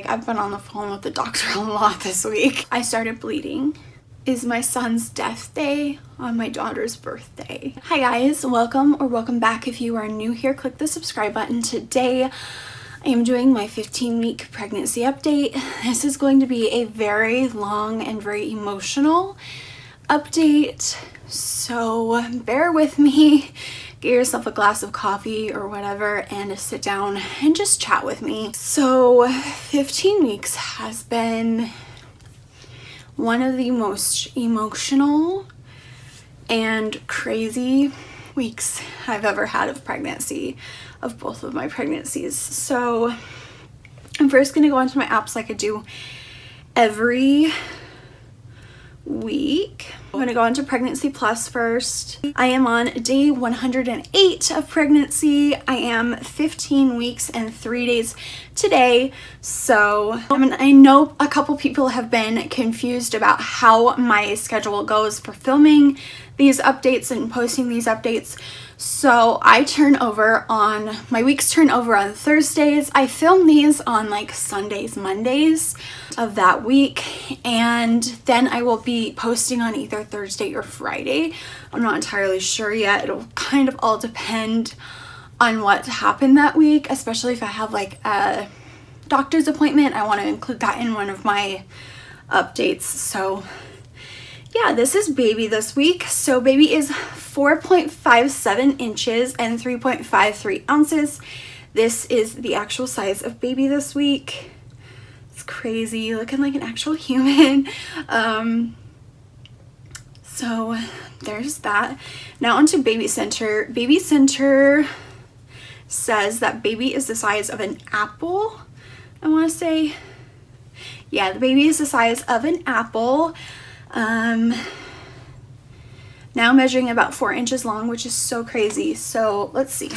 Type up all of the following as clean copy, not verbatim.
I've been on the phone with the doctor a lot this week. I started bleeding. Is my son's death day on my daughter's birthday. Hi guys, welcome back. If you are new here, click the subscribe button. Today I am doing my 15-week pregnancy update. This is going to be a very long and very emotional update, so bear with me. Get yourself a glass of coffee or whatever and sit down and just chat with me. So 15 weeks has been one of the most emotional and crazy weeks I've ever had of pregnancy, of both of my pregnancies. So I'm first going to go into my apps like I do every week. I'm going to go into Pregnancy Plus first. I am on day 108 of pregnancy. I am 15 weeks and 3 days today. So I know a couple people have been confused about how my schedule goes for filming these updates and posting these updates. So my weeks turn over on Thursdays. I film these on like Sundays, Mondays of that week, and then I will be posting on either Thursday or Friday. I'm not entirely sure yet. It'll kind of all depend on what happened that week, especially if I have like a doctor's appointment. I want to include that in one of my updates. So yeah, this is baby this week. So baby is 4.57 inches and 3.53 ounces. This is the actual size of baby this week. It's crazy, looking like an actual human. So there's that. Now onto Baby Center. Baby Center says that baby is the size of an apple, I want to say. Yeah, the baby is the size of an apple. Now measuring about 4 inches long, which is so crazy. So let's see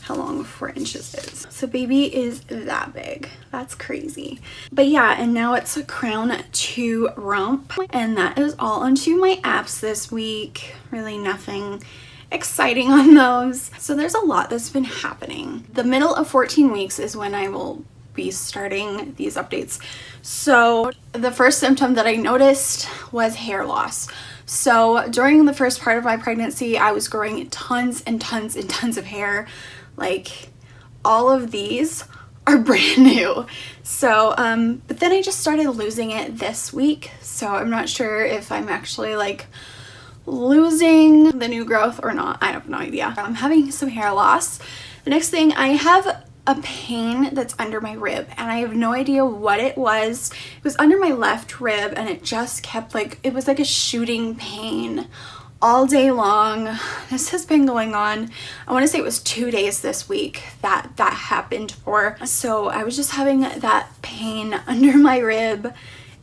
how long 4 inches is. So baby is that big. That's crazy. But yeah, and now it's a crown to rump, and that is all onto my apps this week. Really nothing exciting on those. So there's a lot that's been happening. The middle of 14 weeks is when I will be starting these updates. So the first symptom that I noticed was hair loss. So during the first part of my pregnancy, I was growing tons and tons and tons of hair. Like all of these are brand new. So but then I just started losing it this week. So I'm not sure if I'm actually like losing the new growth or not. I have no idea. I'm having some hair loss. The next thing, I have a pain that's under my rib, and I have no idea what it was. It was under my left rib, and it just kept it was like a shooting pain all day long. This has been going on, I want to say it was 2 days this week that happened for. So I was just having that pain under my rib,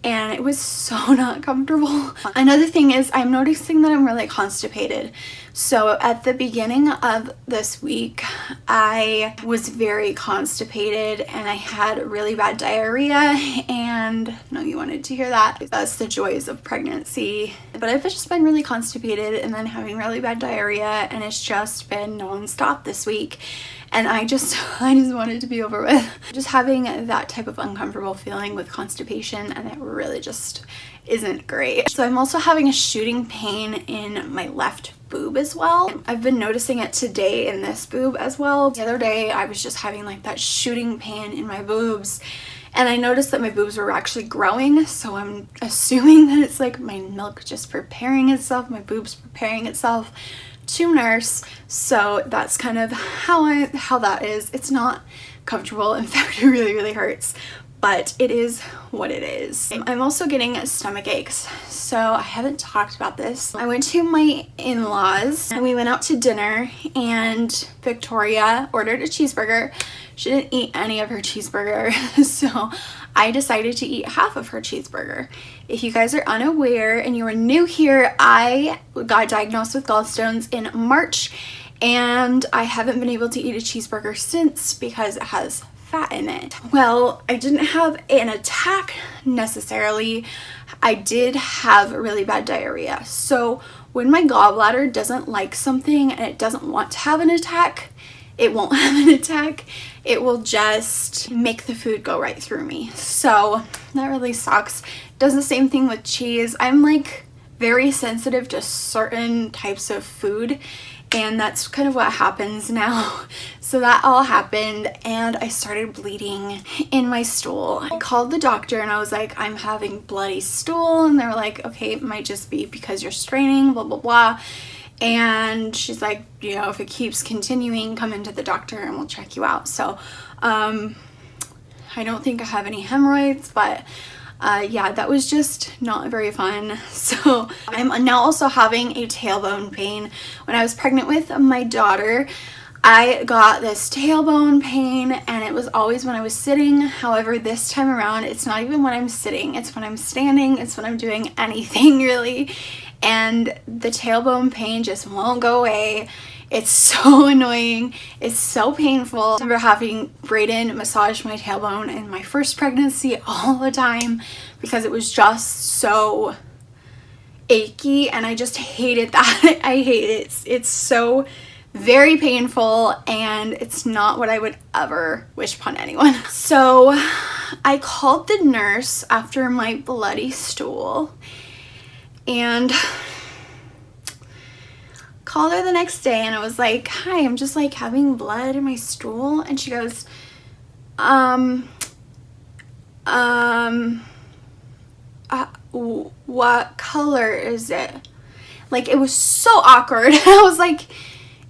and it was so not comfortable. Another thing is I'm noticing that I'm really constipated. So at the beginning of this week, I was very constipated and I had really bad diarrhea, and I know you wanted to hear that. That's the joys of pregnancy. But I've just been really constipated and then having really bad diarrhea, and it's just been non-stop this week. And I just wanted to be over with. Just having that type of uncomfortable feeling with constipation, and it really just isn't great. So I'm also having a shooting pain in my left boob as well. I've been noticing it today in this boob as well. The other day I was just having like that shooting pain in my boobs, and I noticed that my boobs were actually growing, so I'm assuming that it's like my milk just preparing itself, my boobs preparing itself to nurse. So that's kind of how that is. It's not comfortable. In fact, it really hurts, but it is what it is. I'm also getting stomach aches. So I haven't talked about this. I went to my in-laws and we went out to dinner, and Victoria ordered a cheeseburger. She didn't eat any of her cheeseburger, so I decided to eat half of her cheeseburger. If you guys are unaware and you are new here, I got diagnosed with gallstones in March, and I haven't been able to eat a cheeseburger since because it has fat in it. Well, I didn't have an attack necessarily. I did have really bad diarrhea. So when my gallbladder doesn't like something and it doesn't want to have an attack, it won't have an attack. It will just make the food go right through me. So that really sucks. Does the same thing with cheese. I'm like very sensitive to certain types of food, and that's kind of what happens now. So that all happened, and I started bleeding in my stool. I called the doctor and I was like, I'm having bloody stool, and they were like, okay, it might just be because you're straining, blah blah blah. And she's like, you know, if it keeps continuing, come into the doctor and we'll check you out. So I don't think I have any hemorrhoids, but yeah, that was just not very fun. So I'm now also having a tailbone pain. When I was pregnant with my daughter, I got this tailbone pain, and it was always when I was sitting. However, this time around, it's not even when I'm sitting, it's when I'm standing, it's when I'm doing anything really. And the tailbone pain just won't go away. It's so annoying. It's so painful. I remember having Brayden massage my tailbone in my first pregnancy all the time because it was just so achy, and I just hated that. I hate it. It's so very painful, and it's not what I would ever wish upon anyone. So I called the nurse after my bloody stool, and called her the next day, and I was like, hi, I'm just like having blood in my stool. And she goes, what color is it? Like, it was so awkward. I was like,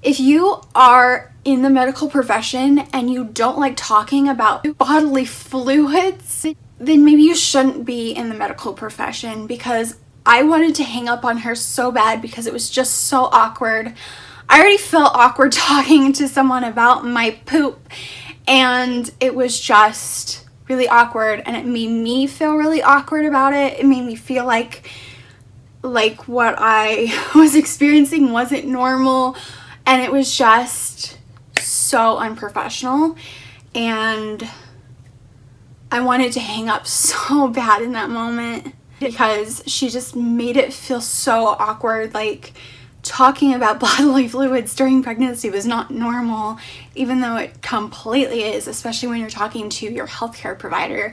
if you are in the medical profession and you don't like talking about bodily fluids, then maybe you shouldn't be in the medical profession, because I wanted to hang up on her so bad because it was just so awkward. I already felt awkward talking to someone about my poop, and it was just really awkward, and it made me feel really awkward about it. It made me feel like what I was experiencing wasn't normal, and it was just so unprofessional, and I wanted to hang up so bad in that moment because she just made it feel so awkward. Like, talking about bodily fluids during pregnancy was not normal, even though it completely is, especially when you're talking to your healthcare provider.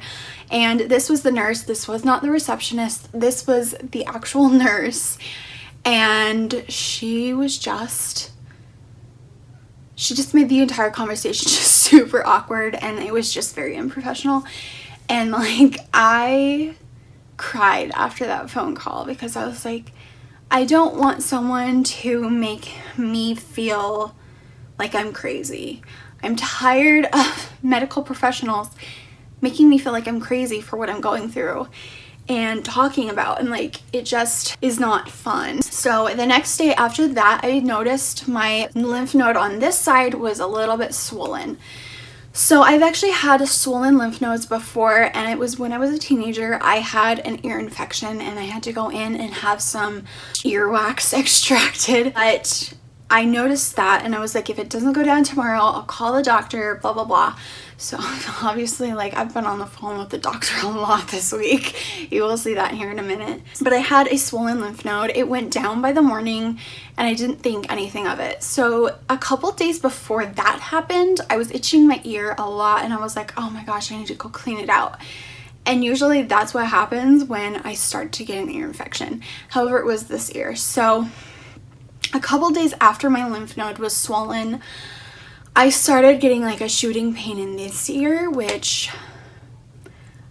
And this was the nurse. This was not the receptionist. This was the actual nurse. And she just made the entire conversation just super awkward, and it was just very unprofessional. And like, I cried after that phone call because I was like, I don't want someone to make me feel like I'm crazy. I'm tired of medical professionals making me feel like I'm crazy for what I'm going through and talking about, and like, it just is not fun. So the next day after that, I noticed my lymph node on this side was a little bit swollen. So I've actually had swollen lymph nodes before, and it was when I was a teenager. I had an ear infection and I had to go in and have some earwax extracted. But I noticed that, and I was like, if it doesn't go down tomorrow, I'll call the doctor, blah blah blah. So obviously, like, I've been on the phone with the doctor a lot this week. You will see that here in a minute. But I had a swollen lymph node. It went down by the morning, and I didn't think anything of it. So a couple days before that happened, I was itching my ear a lot, and I was like, oh my gosh, I need to go clean it out. And usually that's what happens when I start to get an ear infection. However, it was this ear. So a couple days after my lymph node was swollen, I started getting like a shooting pain in this ear, which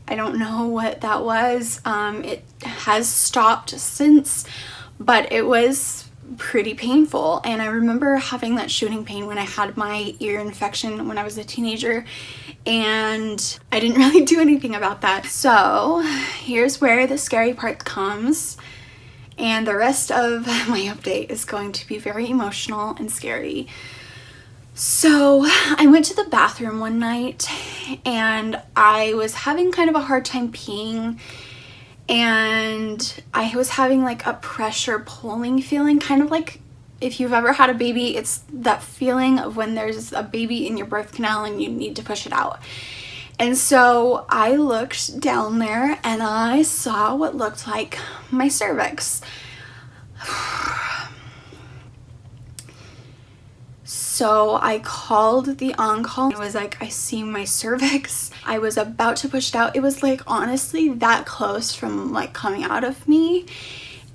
I don't know what that was. It has stopped since, but it was pretty painful. And I remember having that shooting pain when I had my ear infection when I was a teenager, and I didn't really do anything about that. So here's where the scary part comes. And the rest of my update is going to be very emotional and scary. So I went to the bathroom one night, and I was having kind of a hard time peeing, and I was having like a pressure pulling feeling, kind of like if you've ever had a baby. It's that feeling of when there's a baby in your birth canal and you need to push it out. And so I looked down there and I saw what looked like my cervix. So I called the on-call. I was like, I see my cervix. I was about to push it out. It was like honestly that close from like coming out of me.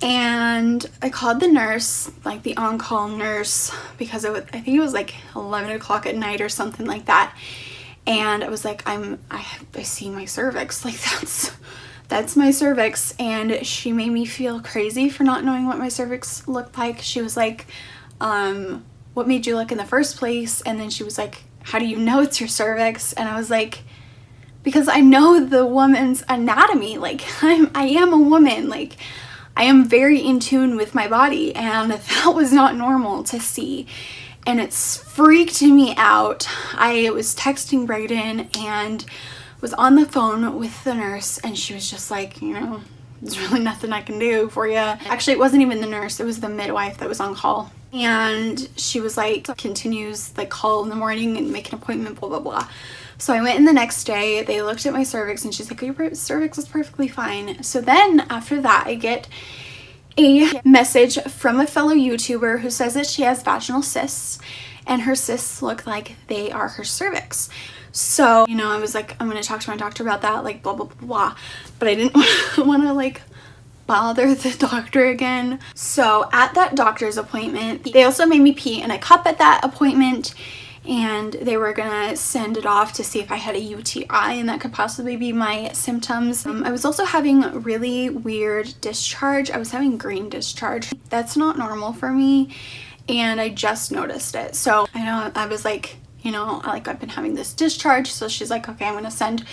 And I called the nurse, like the on-call nurse, because I think it was like 11 o'clock at night or something like that. And I was like, I see my cervix, like that's my cervix. And she made me feel crazy for not knowing what my cervix looked like. She was like, what made you look in the first place? And then she was like, how do you know it's your cervix? And I was like, because I know the woman's anatomy. Like I am a woman, like I am very in tune with my body, and that was not normal to see. And it's freaked me out. I was texting Brayden and was on the phone with the nurse, and she was just like, you know, there's really nothing I can do for you. Actually, it wasn't even the nurse, it was the midwife that was on call. And she was like, continues, like call in the morning and make an appointment, blah, blah, blah. So I went in the next day, they looked at my cervix, and she's like, your cervix is perfectly fine. So then after that, I get a message from a fellow YouTuber who says that she has vaginal cysts, and her cysts look like they are her cervix. So, you know, I was like, I'm gonna talk to my doctor about that, like blah, blah, blah, blah. But I didn't want to like bother the doctor again. So at that doctor's appointment, they also made me pee in a cup at that appointment, and they were gonna send it off to see if I had a UTI, and that could possibly be my symptoms. I was also having really weird discharge. I was having green discharge. That's not normal for me, and I just noticed it. So I know I was like, you know, I've been having this discharge. So she's like, okay, I'm gonna send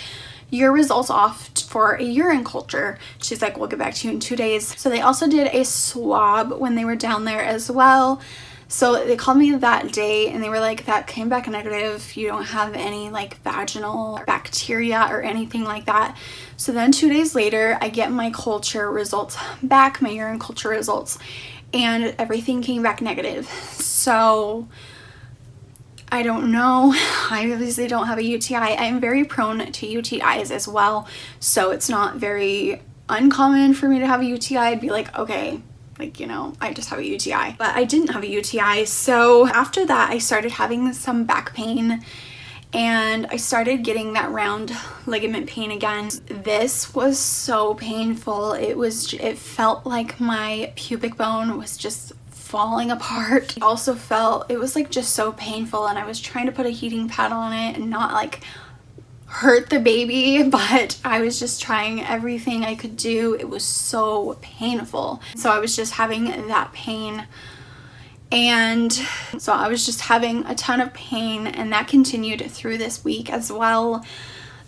your results off for a urine culture. She's like, we'll get back to you in 2 days. So they also did a swab when they were down there as well. So they called me that day, and they were like, that came back negative. You don't have any like vaginal bacteria or anything like that. So then 2 days later, I get my culture results back, my urine culture results, and everything came back negative. So I don't know. I obviously don't have a UTI. I am very prone to UTIs as well. So it's not very uncommon for me to have a UTI. I'd be like, okay, like, you know, I just have a UTI. But I didn't have a UTI. So after that, I started having some back pain, and I started getting that round ligament pain again. This was so painful. It felt like my pubic bone was just falling apart. I also felt it was like just so painful, and I was trying to put a heating pad on it and not like hurt the baby, but I was just trying everything I could do. It was so painful. So I was just having that pain, and so I was just having a ton of pain, and that continued through this week as well.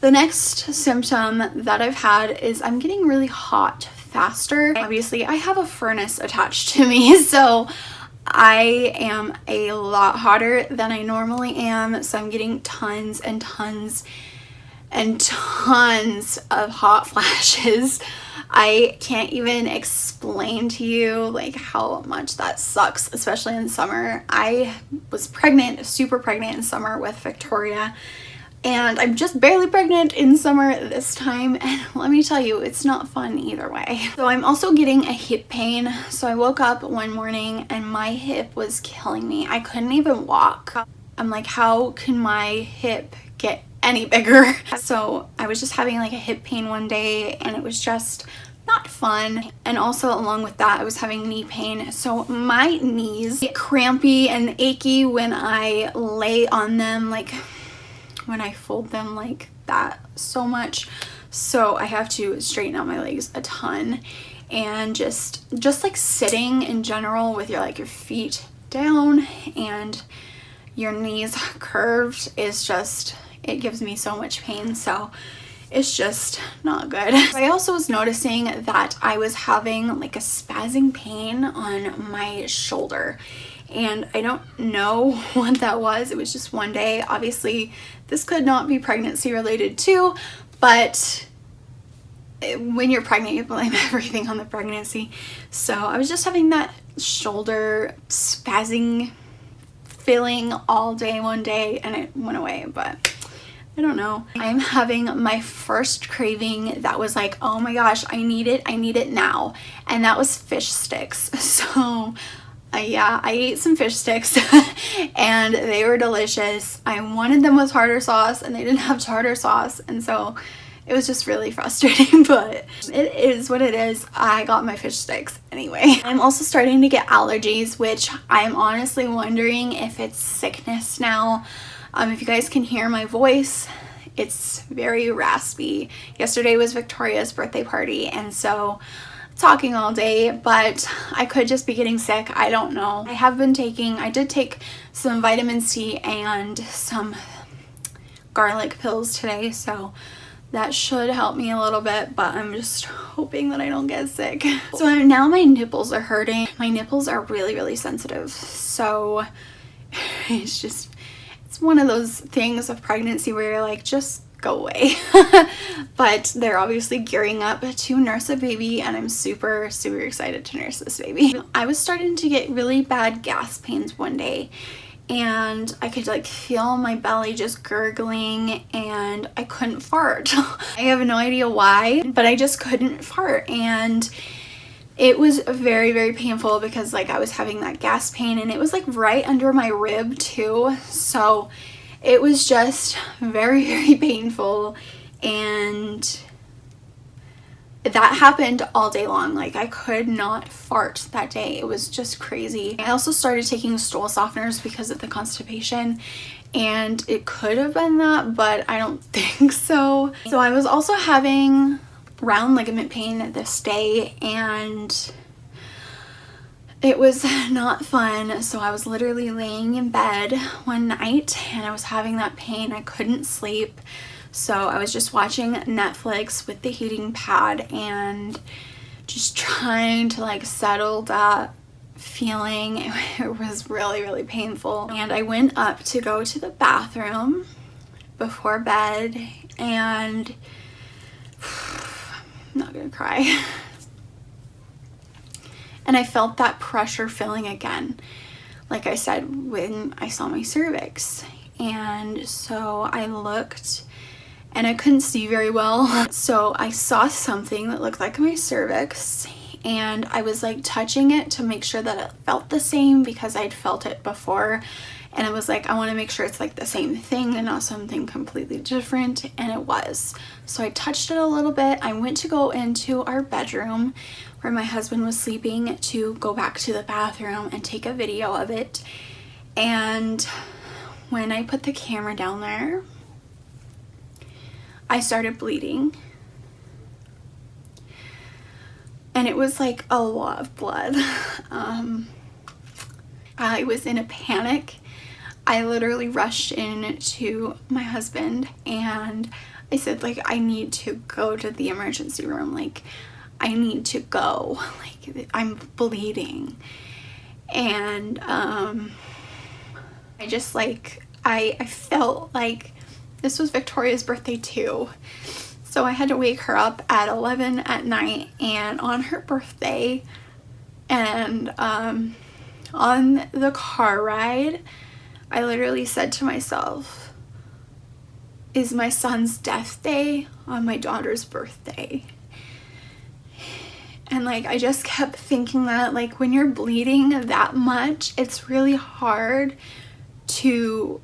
The next symptom that I've had is I'm getting really hot faster. Obviously, I have a furnace attached to me, so I am a lot hotter than I normally am. So I'm getting tons and tons and tons of hot flashes. I can't even explain to you like how much that sucks, especially in summer. I was pregnant, super pregnant in summer with Victoria, and I'm just barely pregnant in summer this time, and let me tell you, it's not fun either way. So I'm also getting a hip pain. So I woke up one morning and my hip was killing me. I couldn't even walk. I'm like, how can my hip get any bigger? So I was just having like a hip pain one day, and it was just not fun. And also along with that, I was having knee pain. So my knees get crampy and achy when I lay on them, like when I fold them like that so much. So I have to straighten out my legs a ton, and just like sitting in general with your feet down and your knees curved is just, it gives me so much pain. So it's just not good. I also was noticing that I was having like a spazzing pain on my shoulder, and I don't know what that was. It was just one day. Obviously this could not be pregnancy related too, but when you're pregnant, you blame everything on the pregnancy. So I was just having that shoulder spazzing feeling all day one day, and it went away, but I don't know. I'm having my first craving that was like, oh my gosh, I need it now. And that was fish sticks. So Yeah, I ate some fish sticks and they were delicious. I wanted them with tartar sauce and they didn't have tartar sauce, and so it was just really frustrating, but it is what it is. I got my fish sticks anyway. I'm also starting to get allergies, which I'm honestly wondering if it's sickness now. If you guys can hear my voice, it's very raspy. Yesterday was Victoria's birthday party, and so talking all day, but I could just be getting sick. I don't know. I did take some vitamin C and some garlic pills today, so that should help me a little bit, but I'm just hoping that I don't get sick. So now my nipples are hurting. My nipples are really, really sensitive, so it's one of those things of pregnancy where you're like, just go away. But they're obviously gearing up to nurse a baby, and I'm super, super excited to nurse this baby. I was starting to get really bad gas pains one day, and I could like feel my belly just gurgling, and I couldn't fart. I have no idea why, but I just couldn't fart, and it was very, very painful because like I was having that gas pain, and it was like right under my rib too, so it was just very, very painful, and that happened all day long. Like I could not fart that day. It was just crazy. I also started taking stool softeners because of the constipation, and it could have been that, but I don't think so. So I was also having round ligament pain this day, and it was not fun. So I was literally laying in bed one night and I was having that pain. I couldn't sleep. So I was just watching Netflix with the heating pad and just trying to like settle that feeling. It was really, really painful. And I went up to go to the bathroom before bed, and I'm not gonna cry. And I felt that pressure filling again, like I said, when I saw my cervix. And so I looked and I couldn't see very well. So I saw something that looked like my cervix, and I was like touching it to make sure that it felt the same because I'd felt it before. And I was like, I want to make sure it's like the same thing and not something completely different, and it was. So I touched it a little bit. I went to go into our bedroom where my husband was sleeping to go back to the bathroom and take a video of it. And when I put the camera down there, I started bleeding. And it was like a lot of blood. I was in a panic. I literally rushed in to my husband and I said, like, I need to go to the emergency room. Like, I need to go. Like, I'm bleeding. And I just like, I felt like this was Victoria's birthday too. So I had to wake her up at 11 at night and on her birthday. And on the car ride, I literally said to myself, is my son's death day on my daughter's birthday? And like, I just kept thinking that, like, when you're bleeding that much, it's really hard to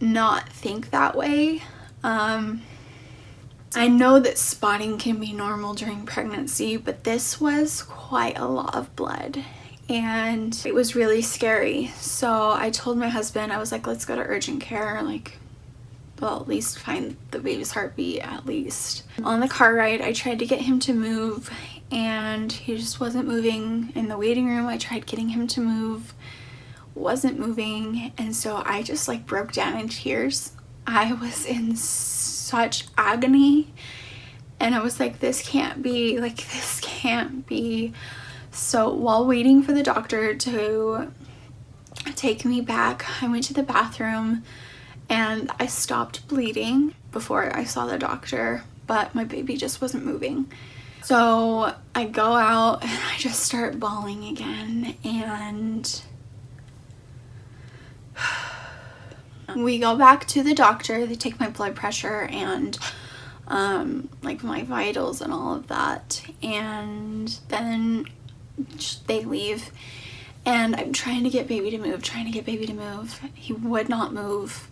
not think that way. I know that spotting can be normal during pregnancy, but this was quite a lot of blood and it was really scary. So I told my husband, I was like, let's go to urgent care, like, well, at least find the baby's heartbeat at least. On the car ride, I tried to get him to move and he just wasn't moving. In the waiting room, I tried getting him to move, wasn't moving, and so I just like broke down in tears. I was in such agony and I was like, this can't be, like, this can't be. So while waiting for the doctor to take me back, I went to the bathroom and I stopped bleeding before I saw the doctor, but my baby just wasn't moving. So I go out and I just start bawling again, and we go back to the doctor. They take my blood pressure and like my vitals and all of that, and then they leave. And I'm trying to get baby to move, trying to get baby to move. He would not move.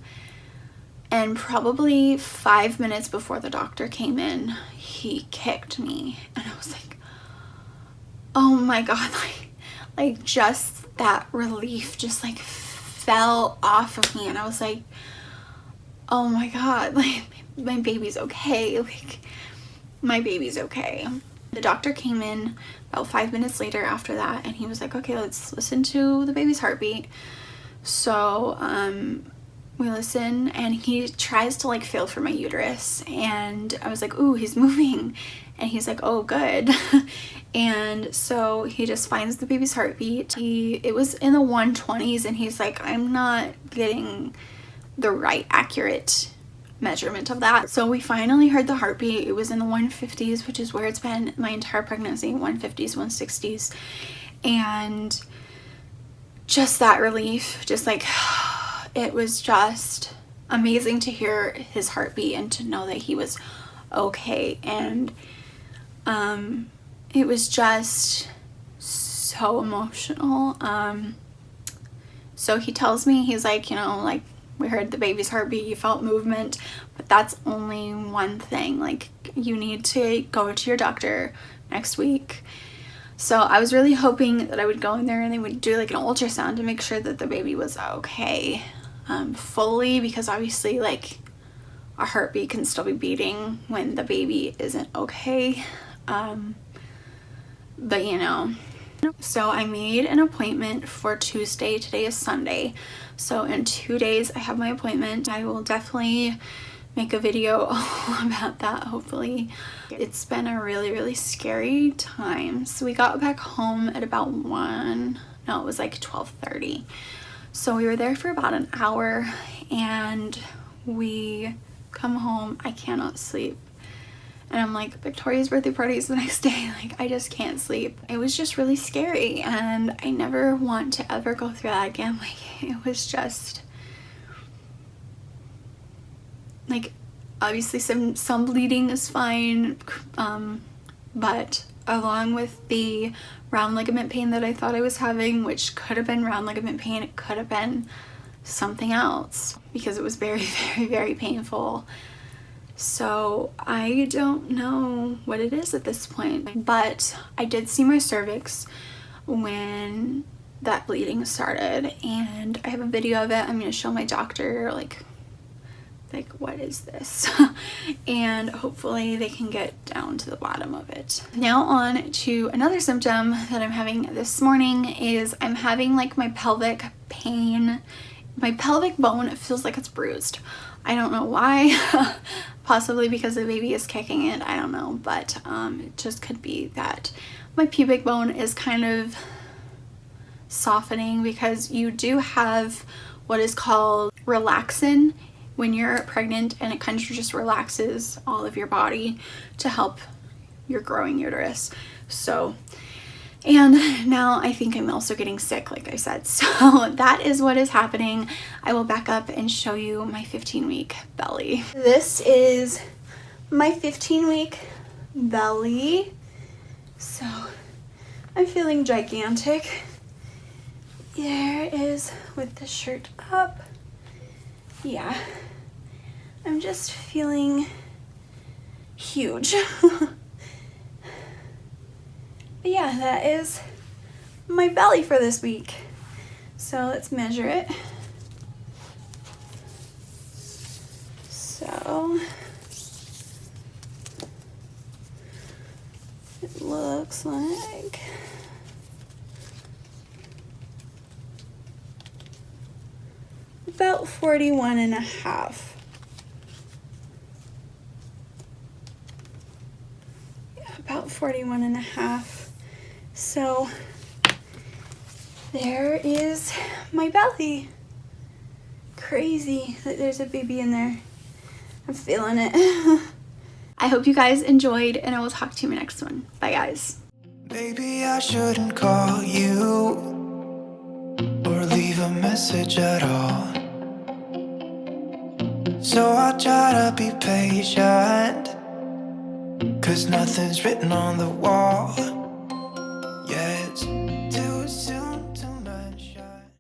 And probably 5 minutes before the doctor came in, he kicked me. And I was like, oh my God, like just that relief just like fell off of me. And I was like, oh my God, like my baby's okay. Like my baby's okay. The doctor came in about 5 minutes later after that, and he was like, okay, let's listen to the baby's heartbeat. So we listen, and he tries to like feel for my uterus, and I was like, ooh, he's moving. And he's like, oh, good. And so he just finds the baby's heartbeat. It was in the 120s, and he's like, I'm not getting the right accurate measurement of that. So we finally heard the heartbeat. It was in the 150s, which is where it's been my entire pregnancy, 150s, 160s. And just that relief, just like, it was just amazing to hear his heartbeat and to know that he was okay. And it was just so emotional. So he tells me, he's like, you know, like, we heard the baby's heartbeat, you felt movement, but that's only one thing. Like, you need to go to your doctor next week. So I was really hoping that I would go in there and they would do like an ultrasound to make sure that the baby was okay, fully, because obviously like a heartbeat can still be beating when the baby isn't okay. But you know, so I made an appointment for Tuesday. Today is Sunday. So in 2 days I have my appointment. I will definitely make a video about that, hopefully. It's been a really scary time. So we got back home at about 1, no, it was like 12:30. So we were there for about an hour, and we come home. I cannot sleep. And I'm like, Victoria's birthday party is the next day. Like, I just can't sleep. It was just really scary, and I never want to ever go through that again. Like, it was just like, obviously some bleeding is fine, but along with the round ligament pain that I thought I was having, which could have been round ligament pain, it could have been something else, because it was very painful. So I don't know what it is at this point, but I did see my cervix when that bleeding started, and I have a video of it. I'm going to show my doctor like what is this? And hopefully they can get down to the bottom of it. Now on to another symptom that I'm having this morning is I'm having like my pelvic pain. My pelvic bone feels like it's bruised. I don't know why. Possibly because the baby is kicking it, I don't know, but it just could be that my pubic bone is kind of softening, because you do have what is called relaxin when you're pregnant, and it kind of just relaxes all of your body to help your growing uterus. So, and now I think I'm also getting sick, like I said. So that is what is happening. I will back up and show you my 15-week belly. This is my 15-week belly. So I'm feeling gigantic. There it is with the shirt up. Yeah, I'm just feeling huge. But yeah, that is my belly for this week. So let's measure it. So it looks like about 41 and a half. Yeah, about 41 and a half. So there is my belly. Crazy that there's a baby in there. I'm feeling it. I hope you guys enjoyed, and I will talk to you in my next one. Bye guys. Maybe I shouldn't call you or leave a message at all. So I try to be patient, 'cause nothing's written on the wall.